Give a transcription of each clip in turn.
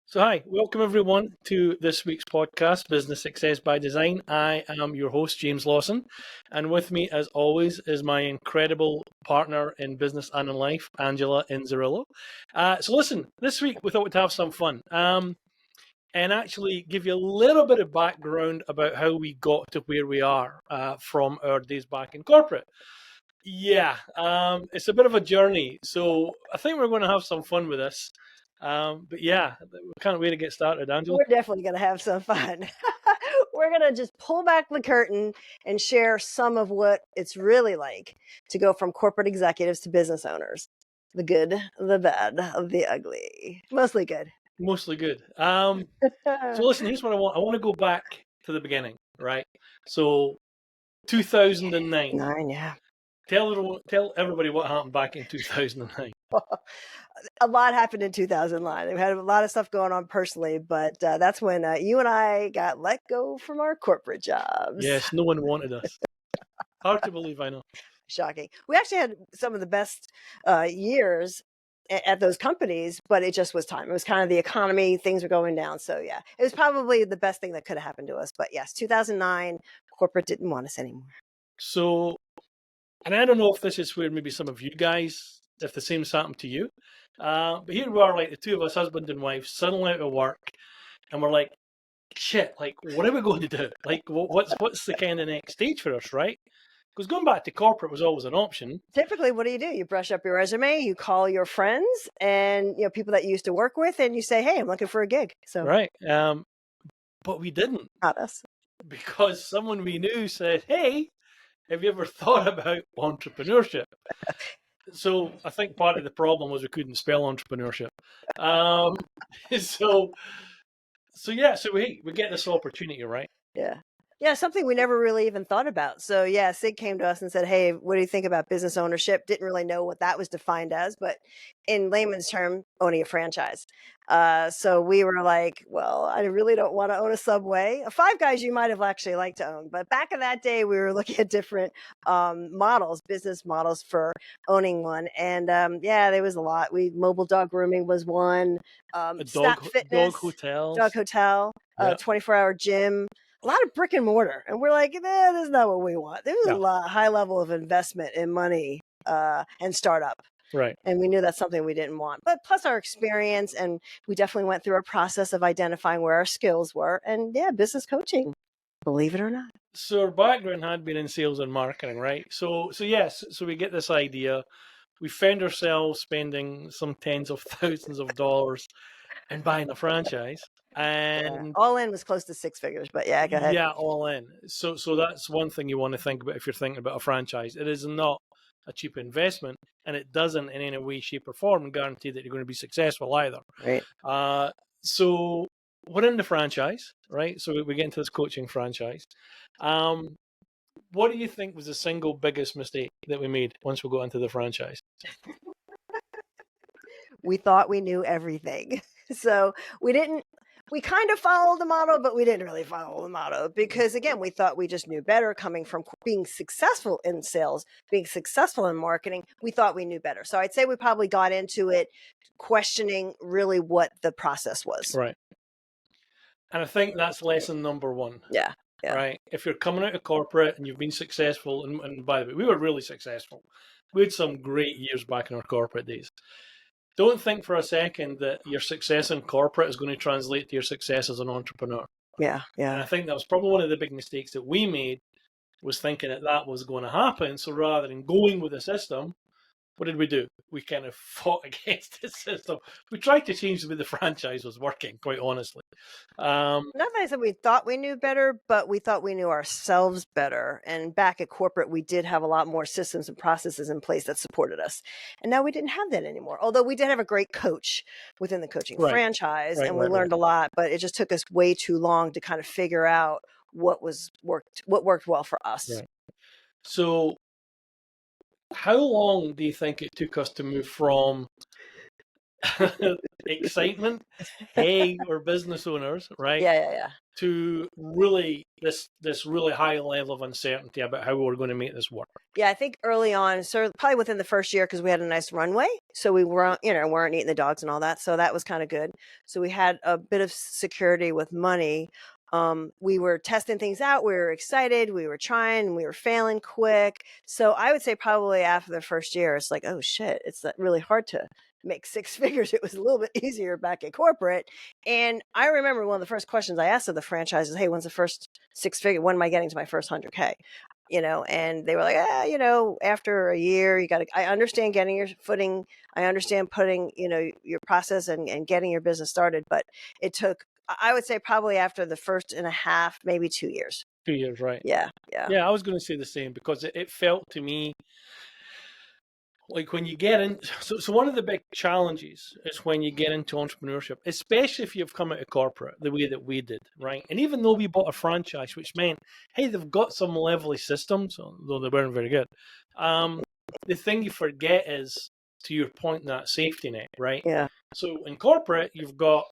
So, hi, welcome everyone to this week's podcast, Business Success by Design. I am your host, James Lawson, and with me, as always, is my incredible partner in business and in life, Angela Inzerillo. Listen, this week we thought we'd have some fun and actually give you a little bit of background about how we got to where we are from our days back in corporate. It's a bit of a journey, so I think we're going to have some fun with this. But yeah, we can't wait to get started, Angela. We're definitely going to have some fun. We're going to just pull back the curtain and share some of what it's really like to go from corporate executives to business owners. The good, the bad, the ugly. Mostly good. Mostly good. So listen, here's what I want. I want to go back to the beginning, right? So 2009. 9, yeah. Tell everybody what happened back in 2009. A lot happened in 2009. We had a lot of stuff going on personally, but that's when you and I got let go from our corporate jobs. Yes, no one wanted us. Hard to believe, I know. Shocking. We actually had some of the best years at those companies, but it just was time. It was kind of the economy, things were going down. So yeah, it was probably the best thing that could have happened to us. But yes, 2009, corporate didn't want us anymore. So, and I don't know if this is where maybe some of you guys, if the same's happened to you, but here we are, like the two of us, husband and wife, suddenly out of work, and we're like, shit, like, what are we going to do? Like, what's the kind of next stage for us, right? Because going back to corporate was always an option. Typically, what do? You brush up your resume, you call your friends and people that you used to work with, and you say, "Hey, I'm looking for a gig." So right, but we didn't. Not us. Because someone we knew said, "Hey, have you ever thought about entrepreneurship?" So I think part of the problem was we couldn't spell entrepreneurship. So we get this opportunity, right? Yeah, something we never really even thought about. So yeah, Sig came to us and said, "Hey, what do you think about business ownership?" Didn't really know what that was defined as, but in layman's term, owning a franchise. So we were like, "Well, I really don't want to own a Subway. Five Guys you might have actually liked to own, but back in that day, we were looking at different business models for owning one, and yeah, there was a lot. Mobile dog grooming was one, Snap Fitness, dog hotel, 24-hour gym." A lot of brick and mortar. And we're like, this is not what we want. There's a high level of investment in money and startup. Right. And we knew that's something we didn't want. But plus our experience, and we definitely went through a process of identifying where our skills were. And yeah, business coaching, believe it or not. So our background had been in sales and marketing, right? So we get this idea. We found ourselves spending some tens of thousands of dollars and buying a franchise. And all in was close to six figures, but yeah, go ahead. Yeah, all in. So that's one thing you want to think about if you're thinking about a franchise. It is not a cheap investment, and it doesn't in any way, shape, or form guarantee that you're going to be successful either. Right. So we're in the franchise, right? So we get into this coaching franchise. What do you think was the single biggest mistake that we made once we got into the franchise? We thought we knew everything. So we kind of followed the model, but we didn't really follow the model because, again, we thought we just knew better coming from being successful in sales, being successful in marketing. We thought we knew better. So I'd say we probably got into it questioning really what the process was. Right. And I think that's lesson number one. Yeah. Right. If you're coming out of corporate and you've been successful, and by the way, we were really successful. We had some great years back in our corporate days. Don't think for a second that your success in corporate is going to translate to your success as an entrepreneur. Yeah. And I think that was probably one of the big mistakes that we made, was thinking that was going to happen. So rather than going with the system, what did we do? We kind of fought against the system. We tried to change the way the franchise was working, quite honestly. Not that I said we thought we knew better, but we thought we knew ourselves better. And back at corporate, we did have a lot more systems and processes in place that supported us. And now we didn't have that anymore. Although we did have a great coach within the coaching franchise, and we learned a lot, but it just took us way too long to kind of figure out what worked well for us. Right. So how long do you think it took us to move from excitement, hey, we're business owners, right? Yeah. To really this really high level of uncertainty about how we're going to make this work. Yeah, I think early on, so probably within the first year, because we had a nice runway, so we weren't eating the dogs and all that, so that was kind of good. So we had a bit of security with money. We were testing things out. We were excited. We were trying. We were failing quick. So I would say probably after the first year, it's like, oh shit, it's really hard to make six figures. It was a little bit easier back at corporate. And I remember one of the first questions I asked of the franchises, hey, when's the first six figure? When am I getting to my first 100K? And they were like, after a year, I understand getting your footing. I understand putting, your process and getting your business started. But it took, I would say probably after the first and a half, maybe 2 years. 2 years, right? Yeah. Yeah, I was going to say the same, because it felt to me like when you get in, so one of the big challenges is when you get into entrepreneurship, especially if you've come out of corporate the way that we did, right? And even though we bought a franchise, which meant, hey, they've got some lovely systems, although they weren't very good. The thing you forget is, to your point, that safety net, right? Yeah. So in corporate, you've got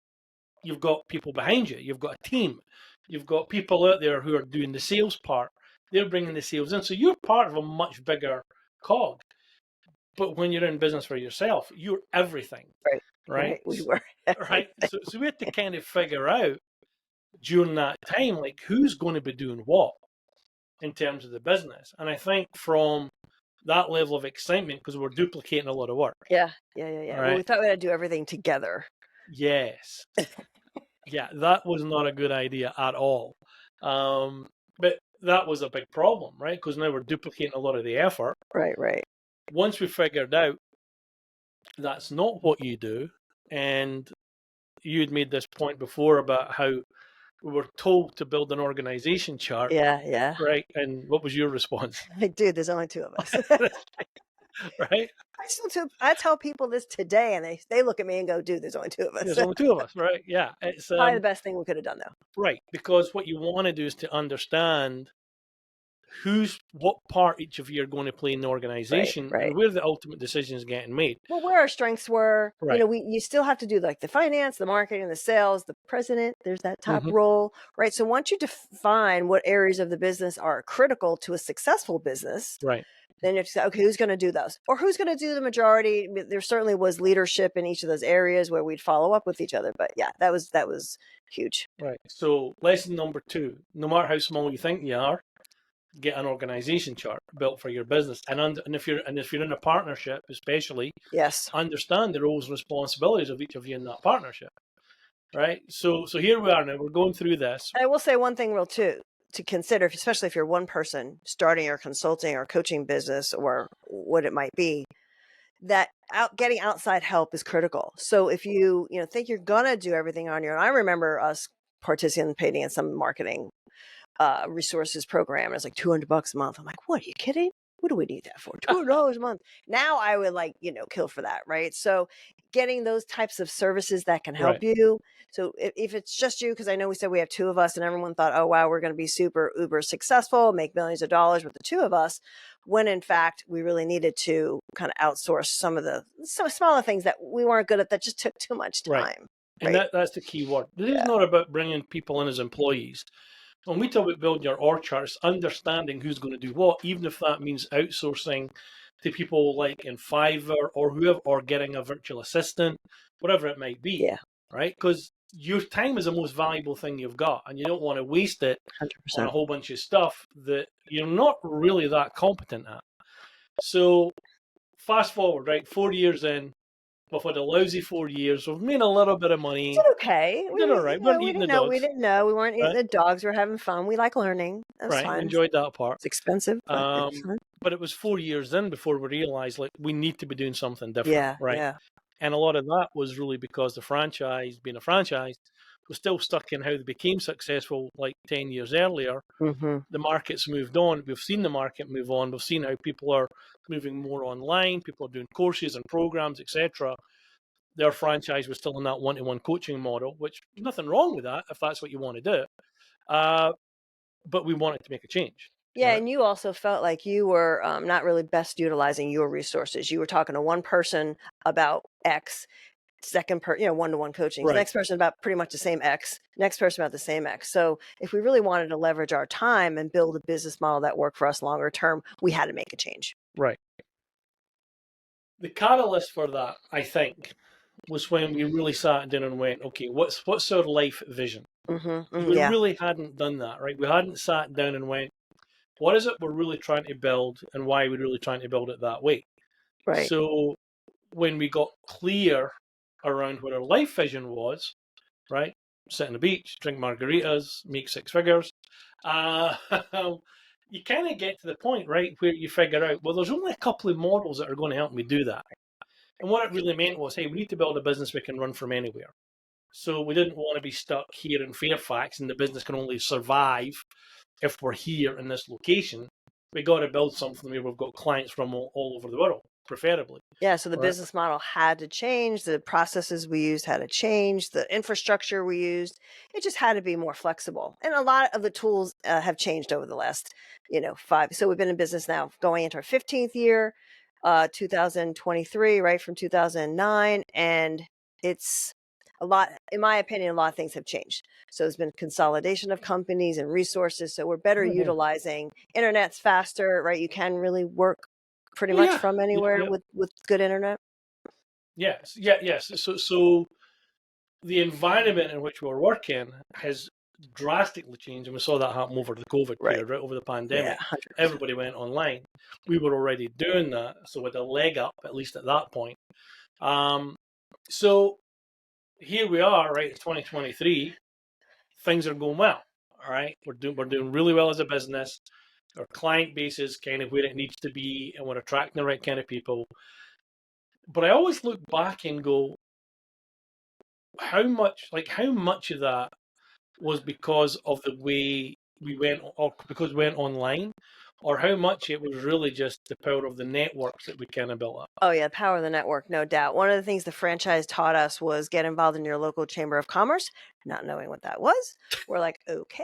people behind you, you've got a team, you've got people out there who are doing the sales part. They're bringing the sales in, so you're part of a much bigger cog. But when you're in business for yourself, you're everything, right? We were. Right. So we had to kind of figure out during that time, like, who's going to be doing what in terms of the business. And I think from that level of excitement, because we're duplicating a lot of work. Yeah. Right? Well, we thought we had to do everything together. Yes. Yeah, that was not a good idea at all. But that was a big problem, right? Because now we're duplicating a lot of the effort. Right. Once we figured out that's not what you do, and you had made this point before about how we were told to build an organization chart. Yeah. Right. And what was your response? Like, dude, there's only two of us. Right. I tell people this today, and they look at me and go, dude, there's only two of us. There's only two of us, right? Yeah. It's probably the best thing we could have done, though. Right. Because what you want to do is to understand what part each of you are going to play in the organization, right. and where the ultimate decision is getting made. Well, where our strengths were, right. You still have to do like the finance, the marketing, the sales, the president, there's that top role, right? So once you define what areas of the business are critical to a successful business, right, then you have to say, okay, who's going to do those? Or who's going to do the majority? There certainly was leadership in each of those areas where we'd follow up with each other. But yeah, that was huge. Right. So lesson number 2, no matter how small you think you are, get an organization chart built for your business, and if you're in a partnership, especially, yes, understand the roles and responsibilities of each of you in that partnership. Right. So here we are now. We're going through this. And I will say one thing real too to consider, especially if you're one person starting your consulting or coaching business or what it might be, that getting outside help is critical. So if you think you're gonna do everything on your own, I remember us participating in some marketing resources program. It's like $200 a month. I'm like, what, are you kidding? What do we need that for? $200 a month. Now I would kill for that, right? So getting those types of services that can help you. So if it's just you, because I know we said we have 2 of us and everyone thought, oh, wow, we're going to be super uber successful, make millions of dollars with the 2 of us, when in fact we really needed to kind of outsource some of the smaller things that we weren't good at, that just took too much time. Right. And that's the key word. This is not about bringing people in as employees. When we talk about building your org charts, understanding who's going to do what, even if that means outsourcing to people like in Fiverr or whoever, or getting a virtual assistant, whatever it might be. Yeah. Right? Because your time is the most valuable thing you've got, and you don't want to waste it 100%. on a whole bunch of stuff that you're not really that competent at. So fast forward, right? 4 years in, we've had a lousy 4 years. We've made a little bit of money. We did okay. We did all right. We weren't eating the dogs. We didn't know. We weren't eating the dogs. We were having fun. We like learning. That's fun. Enjoyed that part. It's expensive. But it was 4 years in before we realized, like, we need to be doing something different. Yeah. Right. Yeah. And a lot of that was really because the franchise, being a franchise, was still stuck in how they became successful like 10 years earlier. Mm-hmm. The market's moved on. We've seen the market move on. We've seen how people are moving more online. People are doing courses and programs, etc. Their franchise was still in that one-to-one coaching model, which there's nothing wrong with that if that's what you want to do. But we wanted to make a change. Yeah, right? And you also felt like you were not really best utilizing your resources. You were talking to one person about X, one-to-one coaching. Right. Next person about pretty much the same X. Next person about the same X. So if we really wanted to leverage our time and build a business model that worked for us longer term, we had to make a change. Right. The catalyst for that, I think, was when we really sat down and went, okay, what's our life vision? Mm-hmm. We Yeah. really hadn't done that, right? We hadn't sat down and went, what is it we're really trying to build, and why are we really trying to build it that way? Right. So when we got clear around what our life vision was, right? Sit on the beach, drink margaritas, make six figures. You kind of get to the point, right, where you figure out, well, there's only a couple of models that are going to help me do that. And what it really meant was, hey, we need to build a business we can run from anywhere. So we didn't want to be stuck here in Fairfax, and the business can only survive if we're here in this location. We got to build something where we've got clients from all over the world, preferably. Yeah, so the Right. business model had to change. The processes we used had to change. The infrastructure we used, it just had to be more flexible. And a lot of the tools have changed over the last, 5. So we've been in business now going into our 15th year, 2023, right from 2009. And it's a lot, in my opinion, a lot of things have changed. So there's been consolidation of companies and resources. So we're better utilizing internet's faster, right? You can really work pretty much from anywhere with good internet. Yes. So the environment in which we're working has drastically changed, and we saw that happen over the COVID period, right? Over the pandemic, 100%. everybody went online. We were already doing that, so with a leg up, at least at that point. So here we are, right? It's 2023. Things are going well. All right, we're doing really well as a business. Our client base is kind of where it needs to be, and we're attracting the right kind of people. But I always look back and go, how much of that was because of the way we went, or because we went online, or how much it was really just the power of the networks that we kind of built up. Oh yeah, power of the network, no doubt. One of the things the franchise taught us was get involved in your local chamber of commerce, not knowing what that was. We're like, okay.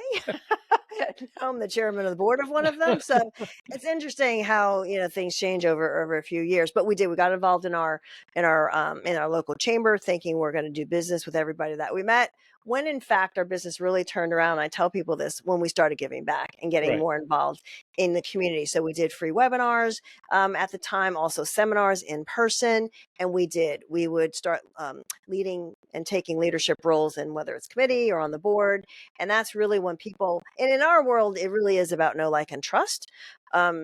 Now I'm the chairman of the board of one of them. So it's interesting how, things change over a few years. But we got involved in our local chamber, thinking we're going to do business with everybody that we met. When in fact our business really turned around. I tell people this when we started giving back and getting more involved in the community. So we did free webinars at the time, also seminars in person, and we would start leading and taking leadership roles in whether it's committee or on the board. And that's really when people, and in our world, it really is about know, like, and trust.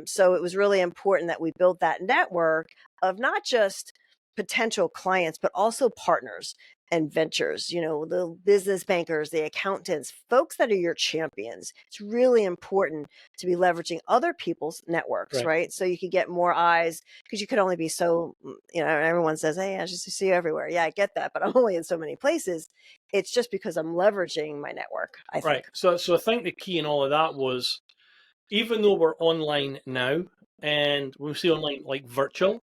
So it was really important that we built that network of not just potential clients, but also partners and ventures, the business bankers, the accountants, folks that are your champions. It's really important to be leveraging other people's networks, right? So you can get more eyes, because you could only be so, everyone says, hey, I just see you everywhere. Yeah, I get that, but I'm only in so many places. It's just because I'm leveraging my network, I think. Right. So I think the key in all of that was, even though we're online now, and we see online like virtual,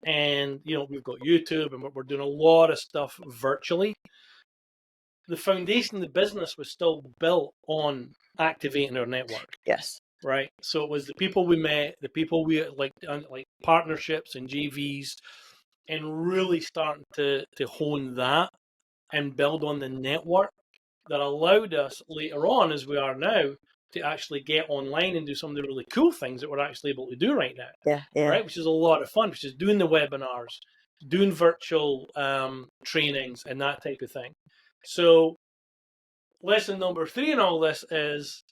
and we've got YouTube, and we're doing a lot of stuff virtually, the foundation of the business was still built on activating our network. Yes. Right. So it was the people we met, the people we like partnerships and JVs, and really starting to hone that and build on the network that allowed us later on, as we are now, to actually get online and do some of the really cool things that we're actually able to do right now. Yeah. Right, which is a lot of fun, which is doing the webinars, doing virtual trainings, and that type of thing. So lesson number 3 in all this is,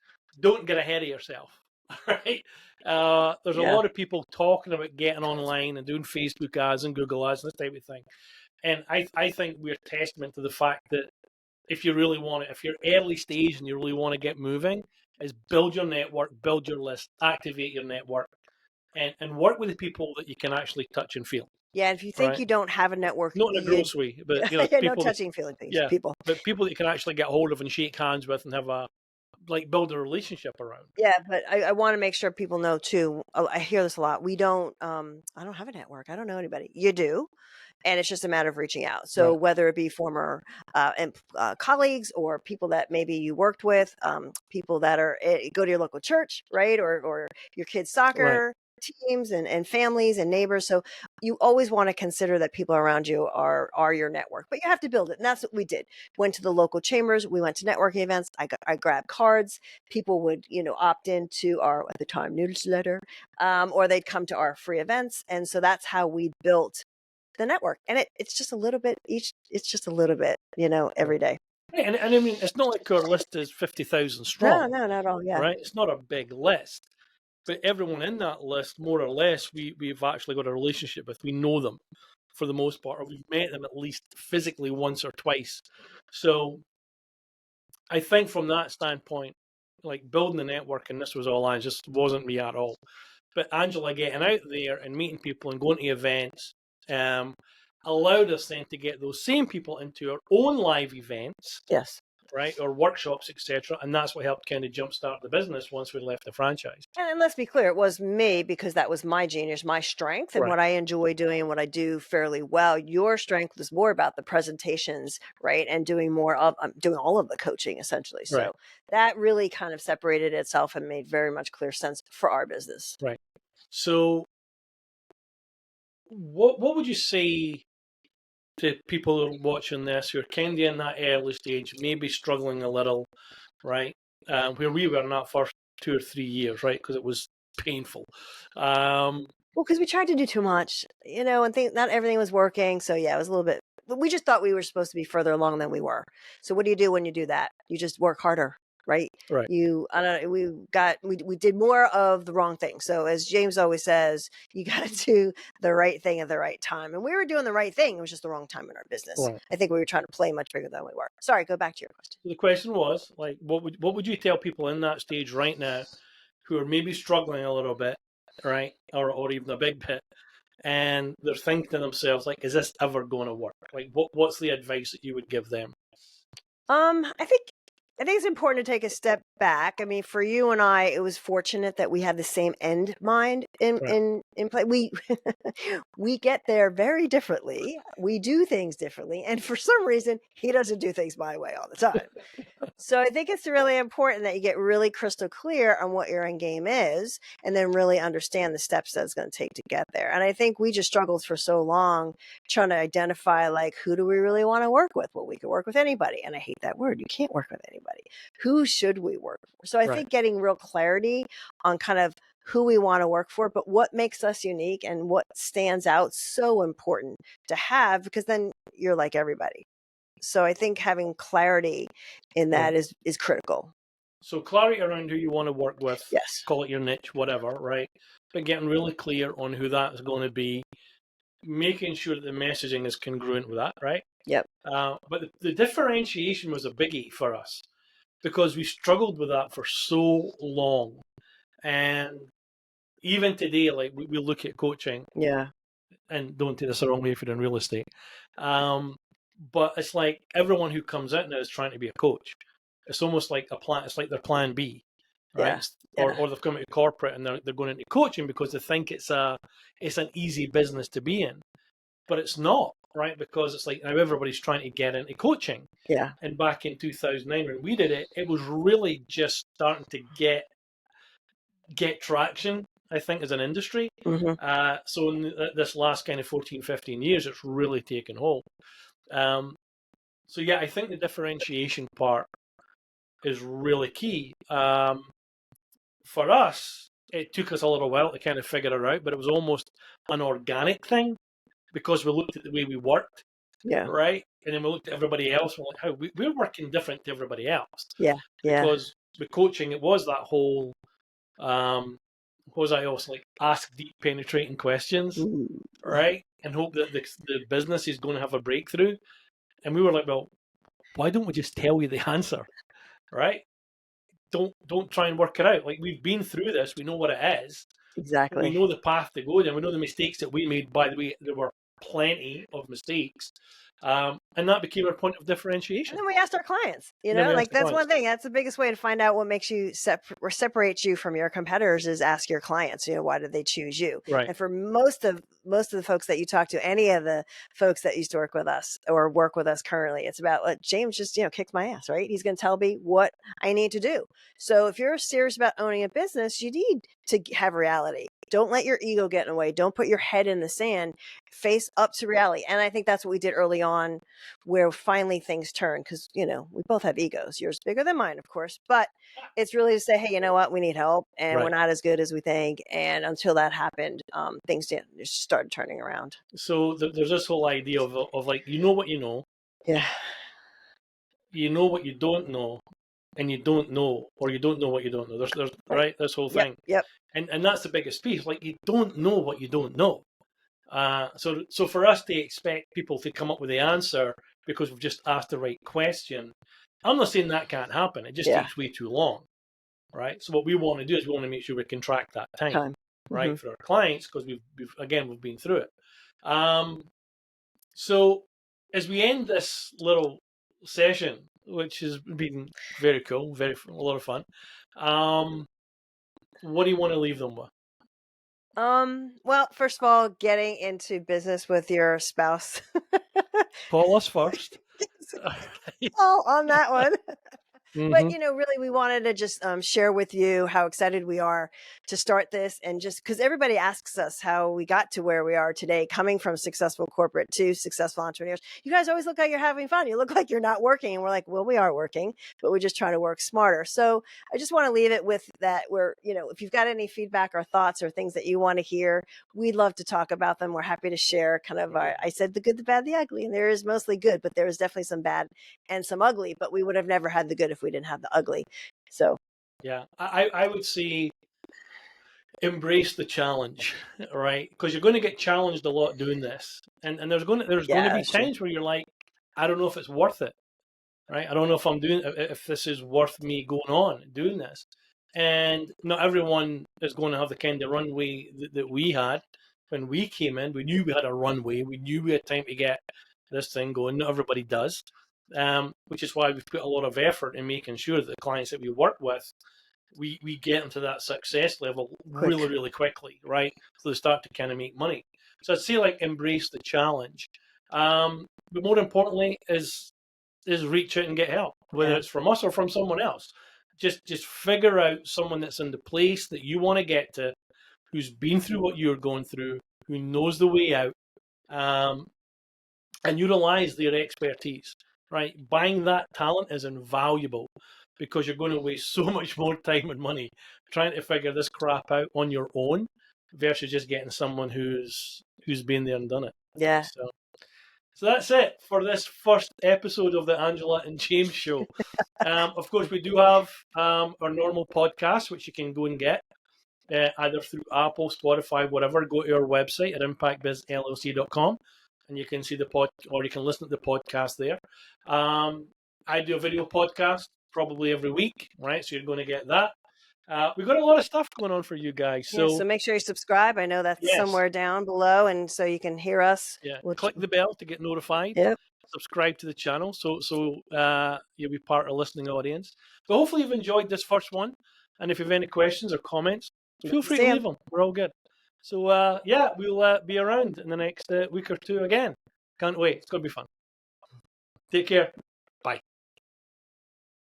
don't get ahead of yourself. Right? There's a lot of people talking about getting online and doing Facebook ads and Google ads and this type of thing. And I think we're testament to the fact that if you really want it, if you're early stage and you really want to get moving, is build your network, build your list, activate your network, and work with the people that you can actually touch and feel. Yeah, if you think you don't have a network, not in a gross way, but no people touching, feeling things, people. But people that you can actually get hold of and shake hands with and have build a relationship around. Yeah, but I want to make sure people know too. I hear this a lot. I don't have a network. I don't know anybody. You do. And it's just a matter of reaching out. So whether it be former colleagues or people that maybe you worked with, people that go to your local church, right? Or your kids' soccer, teams and families and neighbors. So you always want to consider that people around you are your network, but you have to build it. And that's what we did. Went to the local chambers. We went to networking events. I grabbed cards. People would, opt into our, at the time, newsletter, or they'd come to our free events. And so that's how we built the network. And it's just a little bit it's just a little bit, every day. Right, and I mean, it's not like our list is 50,000 strong. No, not at all. Yeah. Right? It's not a big list. But everyone in that list, more or less, we've actually got a relationship with. We know them for the most part, or we've met them at least physically once or twice. So I think from that standpoint, like building the network, and this was all I just wasn't me at all. But Angela getting out there and meeting people and going to events allowed us then to get those same people into our own live events. Yes. Right, or workshops, etc., and that's what helped kind of jumpstart the business once we left the franchise. And let's be clear, it was me because that was my genius, my strength, and what I enjoy doing and what I do fairly well. Your strength was more about the presentations, right, and doing more of doing all of the coaching essentially. So that really kind of separated itself and made very much clear sense for our business. Right. So, what would you say to people who are watching this who are kind of in that early stage, maybe struggling a little, right? Where we were in that first 2 or 3 years, right? Because it was painful. Well, because we tried to do too much, and think not everything was working. So yeah, it was a little bit. But we just thought we were supposed to be further along than we were. So what do you do when you do that? You just work harder. Right. Right. We did more of the wrong thing. So as James always says, you got to do the right thing at the right time. And we were doing the right thing. It was just the wrong time in our business. Right. I think we were trying to play much bigger than we were. Sorry, go back to your question. The question was like, what would you tell people in that stage right now who are maybe struggling a little bit, right? Or even a big bit, and they're thinking to themselves, like, is this ever going to work? Like, what's the advice that you would give them? I think it's important to take a step back. I mean, for you and I, it was fortunate that we had the same end mind in play. We get there very differently. We do things differently. And for some reason, he doesn't do things my way all the time. So I think it's really important that you get really crystal clear on what your end game is and then really understand the steps that it's going to take to get there. And I think we just struggled for so long trying to identify, like, who do we really want to work with? Well, we could work with anybody. And I hate that word. You can't work with anybody. Who should we work for? So I think getting real clarity on kind of who we want to work for, but what makes us unique and what stands out, so important to have, because then you're like everybody. So I think having clarity in that is critical. So clarity around who you want to work with, yes, call it your niche, whatever, right? But getting really clear on who that is going to be, making sure that the messaging is congruent with that, right? Yep. But the differentiation was a biggie for us because we struggled with that for so long. And even today, like we look at coaching. Yeah. And don't take this the wrong way if you're in real estate. But it's like everyone who comes out now is trying to be a coach. It's almost like a plan. It's like their plan B, right? Yeah. Or they've come into corporate and they're going into coaching because they think it's an easy business to be in, but it's not, right? Because it's like now everybody's trying to get into coaching. Yeah. And back in 2009 when we did it, it was really just starting to get traction, I think, as an industry. Mm-hmm. So in this last kind of 14, 15 years, it's really taken hold. So yeah, I think the differentiation part is really key. For us, it took us a little while to kind of figure it out, but it was almost an organic thing because we looked at the way we worked. Yeah. Right. And then we looked at everybody else. We're like, how we're working different to everybody else. Yeah. Yeah. Because with coaching, it was that whole, was I also like ask deep penetrating questions, right? And hope that the business is going to have a breakthrough. And we were like, well, why don't we just tell you the answer, right? Don't try and work it out. Like, we've been through this. We know what it is. Exactly. We know the path to go down. We know the mistakes that we made. By the way, there were plenty of mistakes. And that became our point of differentiation. And then we asked our clients, like that's one thing. That's the biggest way to find out what makes you separates you from your competitors is ask your clients, why did they choose you? Right. And for most of the folks that you talk to, any of the folks that used to work with us or work with us currently, it's about James just, kicked my ass, right? He's going to tell me what I need to do. So if you're serious about owning a business, you need to have reality. Don't let your ego get in the way. Don't put your head in the sand. Face up to reality. And I think that's what we did early on, where finally things turned, because, you know, we both have egos. Yours bigger than mine, of course. But it's really to say, hey, you know what? We need help, and we're Right. not as good as we think. And until that happened, things just started turning around. So there's this whole idea of like, you know what you know, Yeah. you know what you don't know, and you don't know, or you don't know what you don't know. There's right, this whole Yep. thing. Yep. And that's the biggest piece. Like, you don't know what you don't know. So for us to expect people to come up with the answer because we've just asked the right question, I'm not saying that can't happen. It just Yeah. takes way too long, right? So what we want to do is we want to make sure we contract that time, right, Mhm. for our clients, because we've been through it. So as we end this little session, which has been very cool, a lot of fun, what do you want to leave them with? Well, first of all, getting into business with your spouse. Call us first. All on that one. But, Mm-hmm. you know, really, we wanted to just share with you how excited we are to start this. And just because everybody asks us how we got to where we are today, coming from successful corporate to successful entrepreneurs, you guys always look like you're having fun. You look like you're not working. And we're like, well, we are working, but we just try to work smarter. So I just want to leave it with that. You know, if you've got any feedback or thoughts or things that you want to hear, we'd love to talk about them. We're happy to share kind of, I said the good, the bad, the ugly, and there is mostly good, but there is definitely some bad and some ugly, but we would have never had the good if we didn't have the ugly. So Yeah, I would say embrace the challenge, right? Because you're going to get challenged a lot doing this, and there's going to be that's true. times where you're like, I don't know if it's worth it, right? I don't know if this is worth me going on doing this, and not everyone is going to have the kind of runway that we had when we came in. We knew we had a runway. We knew we had time to get this thing going. Not everybody does, which is why we've put a lot of effort in making sure that the clients that we work with, we get into that success level Quick. really, really quickly, right? So they start to kind of make money. So I'd say, like, embrace the challenge. But more importantly is reach out and get help, whether Yeah. it's from us or from someone else. Just figure out someone that's in the place that you want to get to, who's been through what you're going through, who knows the way out, and utilize their expertise, right? Buying that talent is invaluable, because you're going to waste so much more time and money trying to figure this crap out on your own versus just getting someone who's been there and done it. Yeah. So that's it for this first episode of the Angela and James show. Of course, we do have our normal podcast, which you can go and get either through Apple, Spotify, whatever. Go to our website at impactbizllc.com, and you can see the or you can listen to the podcast there. I do a video podcast probably every week, right? So you're going to get that. We've got a lot of stuff going on for you guys. Yeah, So so make sure you subscribe. I know that's yes, somewhere down below, and so you can hear us. yeah, Which, click the bell to get notified. yep. Subscribe to the channel, so you'll be part of the listening audience. But hopefully you've enjoyed this first one, and if you have any questions or comments, feel free to See 'em. leave them. We're all good. So yeah, we'll be around in the next week or two again. Can't wait. It's going to be fun. Take care.